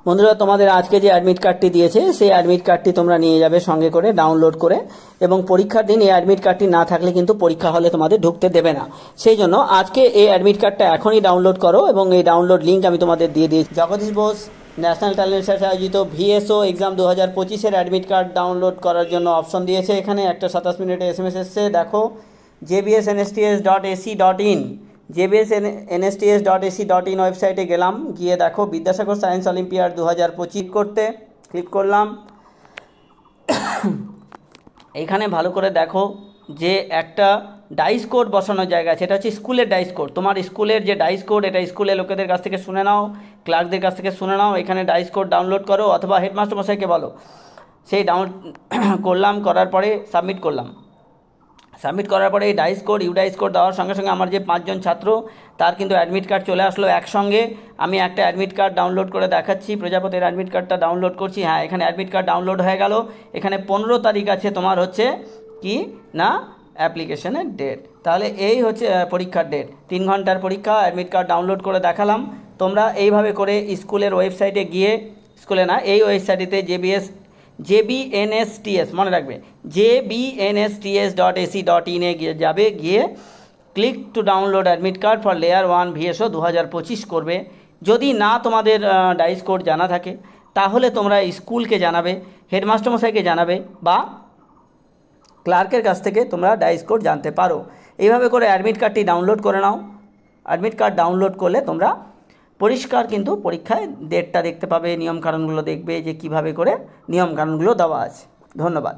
বন্ধুরা, তোমাদের আজকে যে অ্যাডমিট কার্ডটি দিয়েছে সেই অ্যাডমিট কার্ডটি তোমরা নিয়ে যাবে সঙ্গে করে ডাউনলোড করে, এবং পরীক্ষার দিন এই অ্যাডমিট কার্ডটি না থাকলে কিন্তু পরীক্ষা হলে তোমাদের ঢুকতে দেবে না। সেই জন্য আজকে এই অ্যাডমিট কার্ডটা এখনই ডাউনলোড করো, এবং এই ডাউনলোড লিঙ্ক আমি তোমাদের দিয়ে দিয়েছি। Jagadish Bose national talent search আয়োজিত VSO এক্সাম 2025-এর অ্যাডমিট কার্ড ডাউনলোড করার জন্য অপশন দিয়েছে। এখানে একটা 27 মিনিটে SMS এসছে, দেখো jbsnsts.ac.in jbsnsts.ac.in ওয়েবসাইটে গেলাম, গিয়ে দেখো বিদ্যাসাগর সায়েন্স অলিম্পিয়াড 2025 করতে ক্লিক করলাম। এখানে ভালো করে দেখো যে একটা ডাইস কোড বসানোর জায়গা আছে, এটা হচ্ছে স্কুলের ডাইস কোড। তোমার স্কুলের যে ডাইস কোড, এটা স্কুলের লোকেদের কাছ থেকে শুনে নাও, ক্লার্কদের কাছ থেকে শুনে নাও। এখানে ডাইস কোড ডাউনলোড করো, অথবা হেডমাস্টার মশাইকে বলো। সেই ডাউনলোড করলাম, করার পরে সাবমিট করলাম। সাবমিট করার পরে এই ডাইস কোড ইউডাইস কোড দেওয়ার সঙ্গে সঙ্গে আমার যে 5 জন ছাত্র তার কিন্তু অ্যাডমিট কার্ড চলে আসলো একসঙ্গে। আমি একটা অ্যাডমিট কার্ড ডাউনলোড করে দেখাচ্ছি, প্রজাপতির অ্যাডমিট কার্ডটা ডাউনলোড করছি। হ্যাঁ, এখানে অ্যাডমিট কার্ড ডাউনলোড হয়ে গেল। এখানে 15 তারিখ আছে তোমার হচ্ছে কি না অ্যাপ্লিকেশনের ডেট। তাহলে এই হচ্ছে পরীক্ষার ডেট, 3 ঘন্টার পরীক্ষা। অ্যাডমিট কার্ড ডাউনলোড করে দেখালাম। তোমরা এইভাবে করে স্কুলের ওয়েবসাইটে গিয়ে, স্কুলে না এই ওয়েবসাইটেতে JBNSTS মনে রাখবে, jbnsts.ac.in এ যাবে, গিয়ে click to download admit card for layer 1 VSO 2025 করবে। যদি না তোমাদের ডাইস কোড জানা থাকে তাহলে তোমরা স্কুলকে জানাবে, হেডমাস্টার মশাইকে জানাবে, বা ক্লার্কের কাছ থেকে তোমরা ডাইস কোড জানতে পারো। এইভাবে করে অ্যাডমিট কার্ডটি ডাউনলোড করে নাও। অ্যাডমিট কার্ড ডাউনলোড করলে তোমরা পরিষ্কার কিন্তু পরীক্ষায় ডেটটা দেখতে পাবে, নিয়মকানুনগুলো দেখবে যে কিভাবে করে নিয়মকানুনগুলো দেওয়া আছে। ধন্যবাদ।